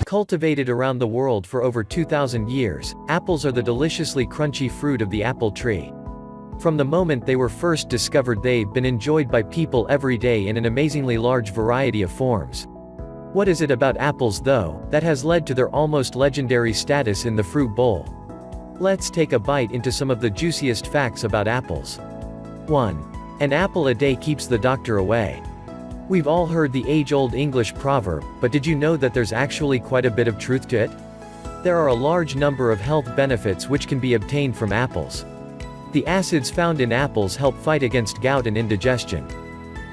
Cultivated around the world for over 2,000 years, apples are the deliciously crunchy fruit of the apple tree. From the moment they were first discovered, they've been enjoyed by people every day in an amazingly large variety of forms. What is it about apples, though, that has led to their almost legendary status in the fruit bowl? Let's take a bite into some of the juiciest facts about apples. 1. An apple a day keeps the doctor away. We've all heard the age-old English proverb, but did you know that there's actually quite a bit of truth to it? There are a large number of health benefits which can be obtained from apples. The acids found in apples help fight against gout and indigestion.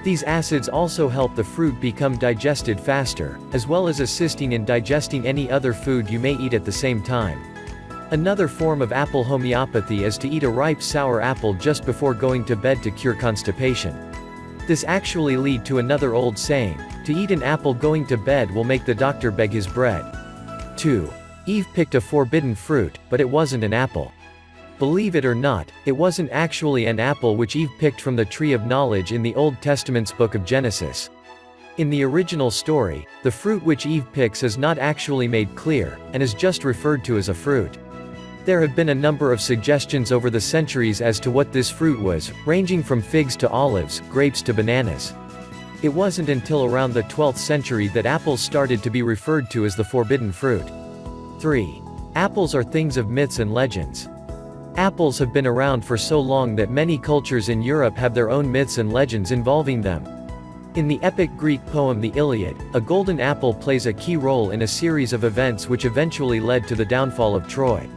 These acids also help the fruit become digested faster, as well as assisting in digesting any other food you may eat at the same time. Another form of apple homeopathy is to eat a ripe sour apple just before going to bed to cure constipation. This actually leads to another old saying: to eat an apple going to bed will make the doctor beg his bread. 2. Eve picked a forbidden fruit, but it wasn't an apple. Believe it or not, it wasn't actually an apple which Eve picked from the tree of knowledge in the Old Testament's book of Genesis. In the original story, the fruit which Eve picks is not actually made clear, and is just referred to as a fruit. There have been a number of suggestions over the centuries as to what this fruit was, ranging from figs to olives, grapes to bananas. It wasn't until around the 12th century that apples started to be referred to as the forbidden fruit. 3. Apples are things of myths and legends. Apples have been around for so long that many cultures in Europe have their own myths and legends involving them. In the epic Greek poem The Iliad, a golden apple plays a key role in a series of events which eventually led to the downfall of Troy.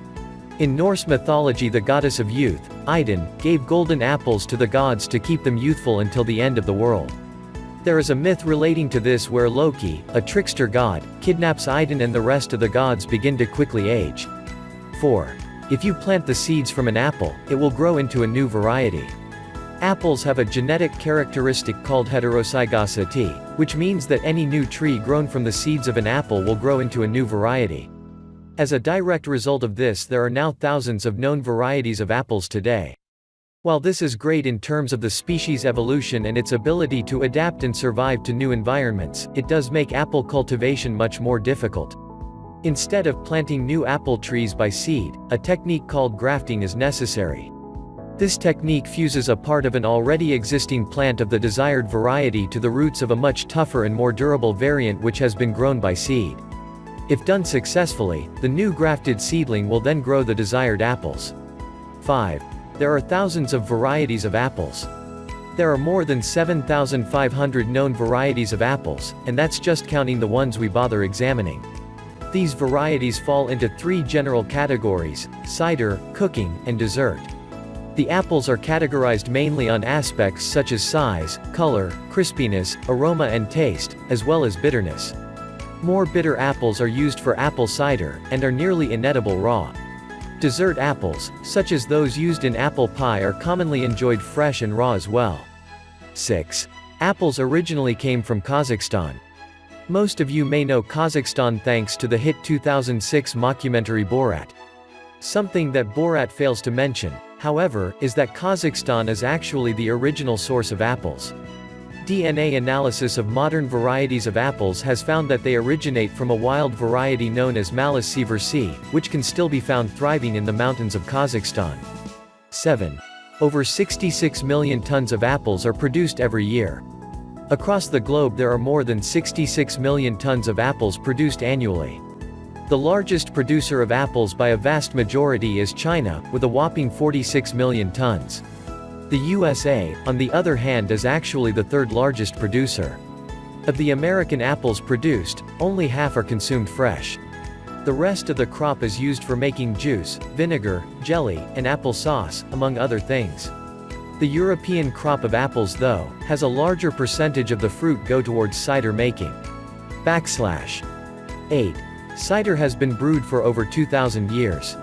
In Norse mythology, the goddess of youth, Idun, gave golden apples to the gods to keep them youthful until the end of the world. There is a myth relating to this where Loki, a trickster god, kidnaps Idun and the rest of the gods begin to quickly age. 4. If you plant the seeds from an apple, it will grow into a new variety. Apples have a genetic characteristic called heterozygosity, which means that any new tree grown from the seeds of an apple will grow into a new variety. As a direct result of this, there are now thousands of known varieties of apples today. While this is great in terms of the species evolution and its ability to adapt and survive to new environments, it does make apple cultivation much more difficult. Instead of planting new apple trees by seed, a technique called grafting is necessary. This technique fuses a part of an already existing plant of the desired variety to the roots of a much tougher and more durable variant which has been grown by seed. If done successfully, the new grafted seedling will then grow the desired apples. 5. There are thousands of varieties of apples. There are more than 7,500 known varieties of apples, and that's just counting the ones we bother examining. These varieties fall into 3 general categories: cider, cooking, and dessert. The apples are categorized mainly on aspects such as size, color, crispiness, aroma and taste, as well as bitterness. More bitter apples are used for apple cider, and are nearly inedible raw. Dessert apples, such as those used in apple pie, are commonly enjoyed fresh and raw as well. 6. Apples originally came from Kazakhstan. Most of you may know Kazakhstan thanks to the hit 2006 mockumentary Borat. Something that Borat fails to mention, however, is that Kazakhstan is actually the original source of apples. DNA analysis of modern varieties of apples has found that they originate from a wild variety known as Malus sieversii, which can still be found thriving in the mountains of Kazakhstan. 7. Over 66 million tons of apples are produced every year. Across the globe there are more than 66 million tons of apples produced annually. The largest producer of apples by a vast majority is China, with a whopping 46 million tons. The USA, on the other hand, is actually the 3rd largest producer. Of the American apples produced, only half are consumed fresh. The rest of the crop is used for making juice, vinegar, jelly, and apple sauce, among other things. The European crop of apples, though, has a larger percentage of the fruit go towards cider making. 8. Cider has been brewed for over 2,000 years.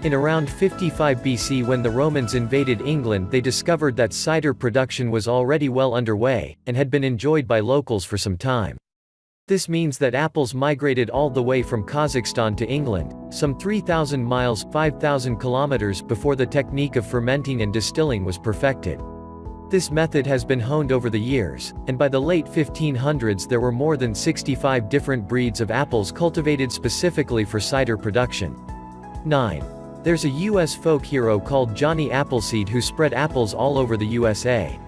In around 55 BC, when the Romans invaded England, they discovered that cider production was already well underway, and had been enjoyed by locals for some time. This means that apples migrated all the way from Kazakhstan to England, some 3,000 miles (5,000 kilometers) before the technique of fermenting and distilling was perfected. This method has been honed over the years, and by the late 1500s there were more than 65 different breeds of apples cultivated specifically for cider production. 9. There's a US folk hero called Johnny Appleseed who spread apples all over the USA.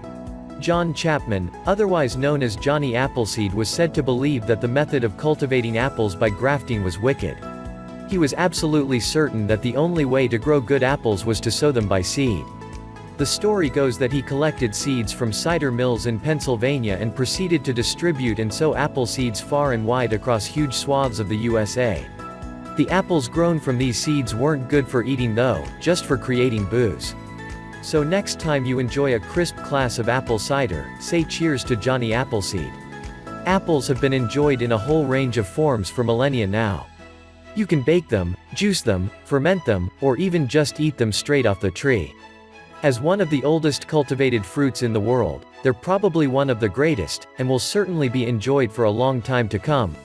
John Chapman, otherwise known as Johnny Appleseed, was said to believe that the method of cultivating apples by grafting was wicked. He was absolutely certain that the only way to grow good apples was to sow them by seed. The story goes that he collected seeds from cider mills in Pennsylvania and proceeded to distribute and sow apple seeds far and wide across huge swaths of the USA. The apples grown from these seeds weren't good for eating though, just for creating booze. So next time you enjoy a crisp glass of apple cider, say cheers to Johnny Appleseed. Apples have been enjoyed in a whole range of forms for millennia now. You can bake them, juice them, ferment them, or even just eat them straight off the tree. As one of the oldest cultivated fruits in the world, they're probably one of the greatest, and will certainly be enjoyed for a long time to come.